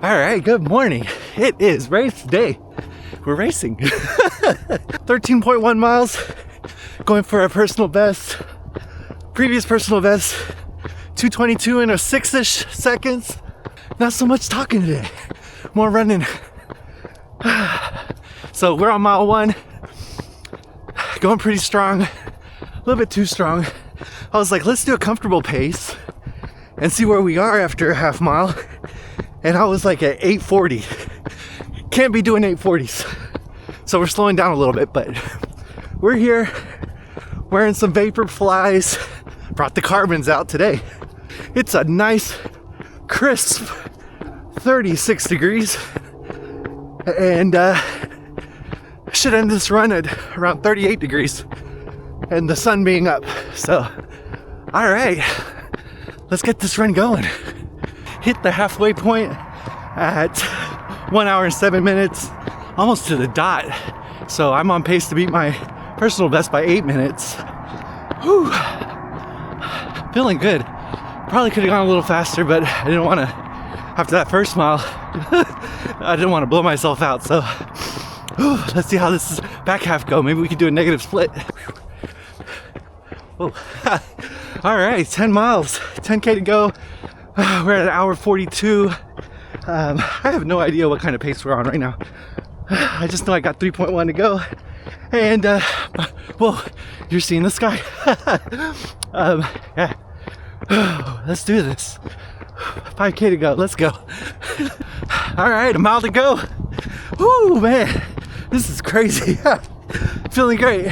All right, good morning. It is race day. We're racing. 13.1 miles, going for a personal best. Previous personal best, 2:22 in a 6-ish seconds. Not so much talking today, more running. So we're on mile 1, going pretty strong, a little bit too strong. I was like, let's do a comfortable pace and see where we are after a half mile. And I was like at 8:40. Can't be doing 8:40s. So we're slowing down a little bit, but we're here wearing some vapor flies. Brought the carbons out today. It's a nice, crisp 36 degrees. And should end this run at around 38 degrees. And the sun being up. So, all right, let's get this run going. Hit the halfway point at 1 hour and 7 minutes, almost to the dot. So I'm on pace to beat my personal best by 8 minutes. Whew. Feeling good. Probably could have gone a little faster, but I didn't want to, after that first mile, I didn't want to blow myself out. So whew, let's see how this back half go. Maybe we can do a negative split. Whoa. All right, 10 miles, 10K to go. We're at 1 hour 42. I have no idea what kind of pace we're on right now. I just know I got 3.1 to go. And, whoa, you're seeing the sky. Yeah. Let's do this. 5K to go, let's go. All right, a mile to go. Woo, man, this is crazy. Feeling great.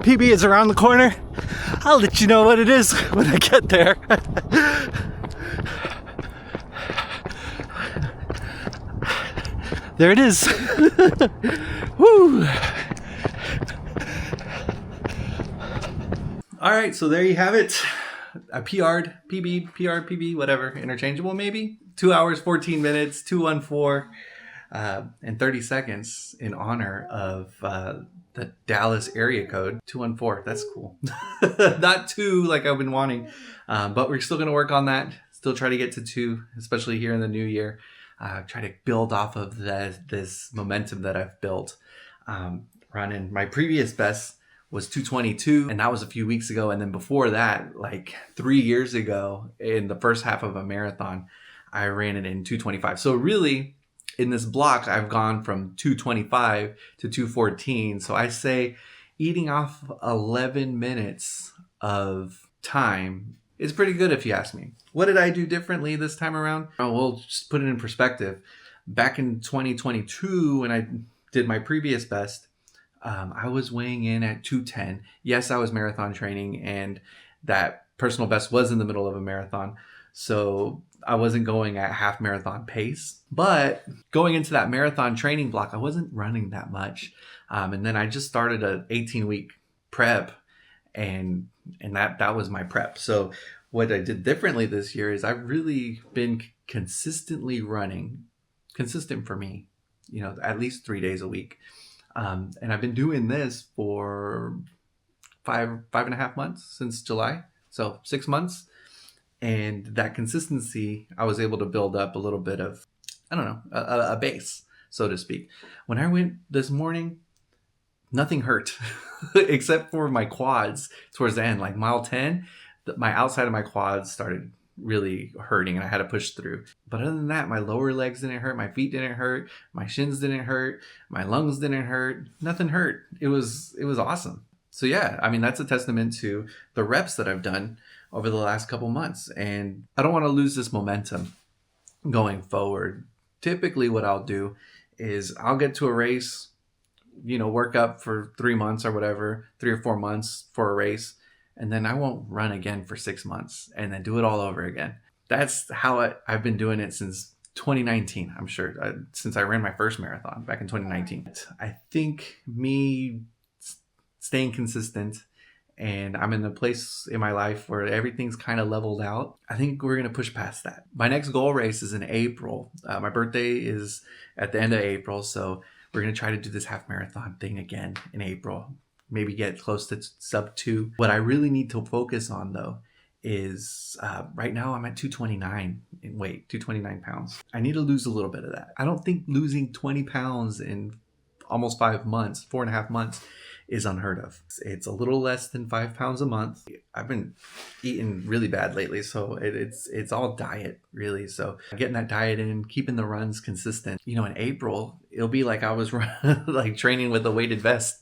PB is around the corner. I'll let you know what it is when I get there. There it is. Woo! All right, so there you have it. I PR'd, PB, PR, PB, whatever, interchangeable maybe. 2 hours, 14 minutes, 2:14, and 30 seconds in honor of the Dallas area code 214. That's cool. Not 2 like I've been wanting, but we're still going to work on that. Still try to get to 2, especially here in the new year. Try to build off of this momentum that I've built. Running my previous best was 2:22, and that was a few weeks ago. And then before that, like 3 years ago, in the first half of a marathon, I ran it in 2:25. So really, in this block, I've gone from 2:25 to 2:14. So I say eating off 11 minutes of time is pretty good if you ask me. What did I do differently this time around? Oh, we'll just put it in perspective. Back in 2022, when I did my previous best, I was weighing in at 210. Yes, I was marathon training, and that personal best was in the middle of a marathon. So I wasn't going at half marathon pace, but going into that marathon training block, I wasn't running that much. And then I just started an 18-week prep, and that was my prep. So what I did differently this year is I've really been consistently running, consistent for me, at least 3 days a week. And I've been doing this for five and a half months since July. So 6 months. And that consistency, I was able to build up a little bit of, a base, so to speak. When I went this morning, nothing hurt except for my quads towards the end, like mile 10, my outside of my quads started really hurting and I had to push through. But other than that, my lower legs didn't hurt, my feet didn't hurt, my shins didn't hurt, my lungs didn't hurt, nothing hurt. It was awesome. So yeah, that's a testament to the reps that I've done over the last couple months. And I don't want to lose this momentum going forward. Typically what I'll do is I'll get to a race, work up for 3 months or whatever, 3 or 4 months for a race. And then I won't run again for 6 months and then do it all over again. That's how I've been doing it since 2019, I'm sure, since I ran my first marathon back in 2019. I think me staying consistent, and I'm in a place in my life where everything's kind of leveled out. I think we're going to push past that. My next goal race is in April. My birthday is at the end of April. So we're going to try to do this half marathon thing again in April. Maybe get close to sub 2. What I really need to focus on though is right now I'm at 229 in weight, 229 pounds. I need to lose a little bit of that. I don't think losing 20 pounds in almost 5 months, 4.5 months is unheard of. It's a little less than 5 pounds a month. I've been eating really bad lately, so it's all diet really. So getting that diet in, keeping the runs consistent. In April it'll be like I was like training with a weighted vest.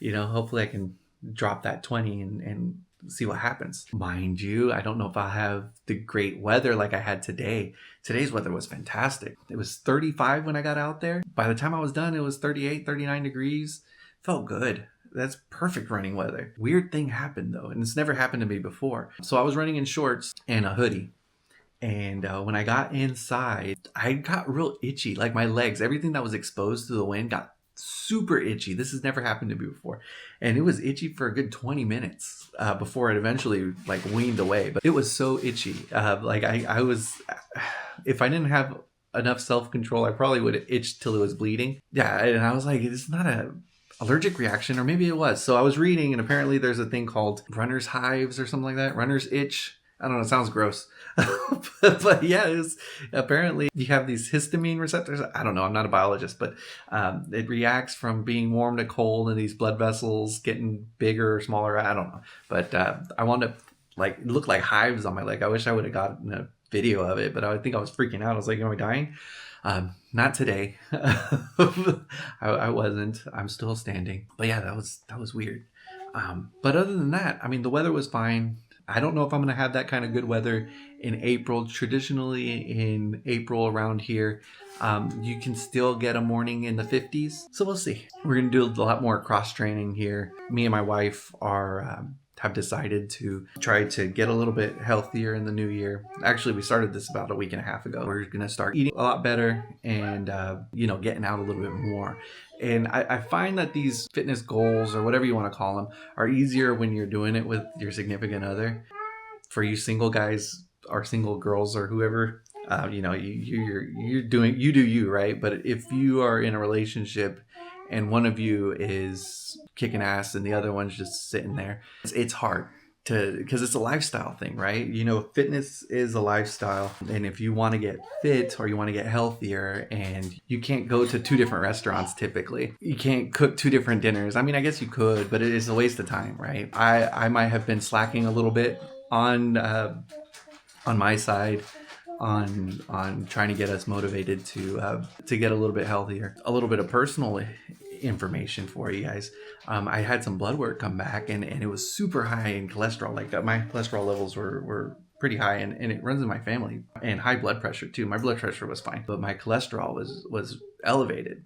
Hopefully I can drop that 20 and see what happens. Mind you, I don't know if I'll have the great weather like I had today. Today's weather was fantastic. It was 35 when I got out there. By the time I was done, it was 38, 39 degrees. Felt good. That's perfect running weather. Weird thing happened though, and it's never happened to me before. So I was running in shorts and a hoodie. And when I got inside, I got real itchy. Like my legs, everything that was exposed to the wind got super itchy. This has never happened to me before. And it was itchy for a good 20 minutes before it eventually like weaned away. But it was so itchy. I was, if I didn't have enough self-control, I probably would have itched till it was bleeding. Yeah, and I was like, it's not a allergic reaction, or maybe it was. So I was reading, and apparently there's a thing called runner's hives or something like that. Runner's itch. I don't know, it sounds gross. but yeah, it's apparently you have these histamine receptors. I don't know, I'm not a biologist, but it reacts from being warm to cold, and these blood vessels getting bigger or smaller. I don't know. But I wound up like, it looked like hives on my leg. I wish I would have gotten a video of it, but I think I was freaking out. I was like, am I dying? Not today. I wasn't. I'm still standing. But yeah, that was weird. But other than that, I mean, the weather was fine. I don't know if I'm going to have that kind of good weather in April. Traditionally in April around here, you can still get a morning in the 50s. So we'll see. We're going to do a lot more cross training here. Me and my wife have decided to try to get a little bit healthier in the new year. Actually, we started this about a week and a half ago. We're going to start eating a lot better and, getting out a little bit more. And I find that these fitness goals, or whatever you want to call them, are easier when you're doing it with your significant other. For you single guys or single girls or whoever, you do you, right? But if you are in a relationship and one of you is kicking ass and the other one's just sitting there, it's hard because it's a lifestyle thing, right? Fitness is a lifestyle. And if you want to get fit or you want to get healthier, and you can't go to two different restaurants typically, you can't cook two different dinners. I mean, I guess you could, but it is a waste of time, right? I might have been slacking a little bit on my side on trying to get us motivated to get a little bit healthier. A little bit of personal information for you guys. I had some blood work come back, and it was super high in cholesterol. Like my cholesterol levels were pretty high, and it runs in my family. And high blood pressure too. My blood pressure was fine, but my cholesterol was elevated.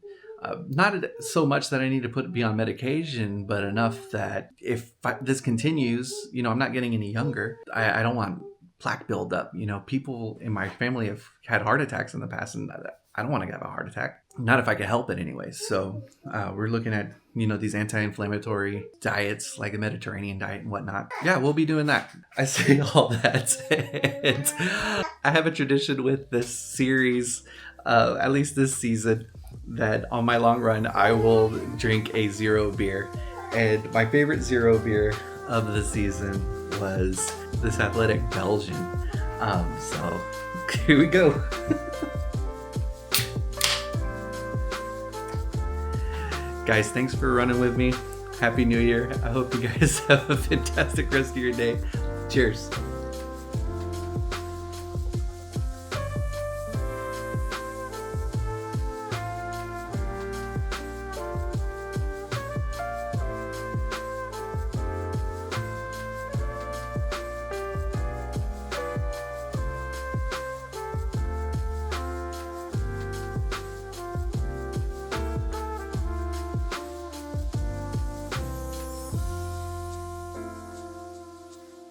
Not so much that I need to be on medication, but enough that if this continues, I'm not getting any younger. I don't want plaque buildup. People in my family have had heart attacks in the past, and I don't want to have a heart attack. Not if I can help it anyway. So we're looking at, these anti-inflammatory diets like the Mediterranean diet and whatnot. Yeah, we'll be doing that. I say all that. And I have a tradition with this series, at least this season, that on my long run, I will drink a zero beer. And my favorite zero beer of the season was this Athletic Belgian. So here we go. Guys, thanks for running with me. Happy New Year. I hope you guys have a fantastic rest of your day. Cheers.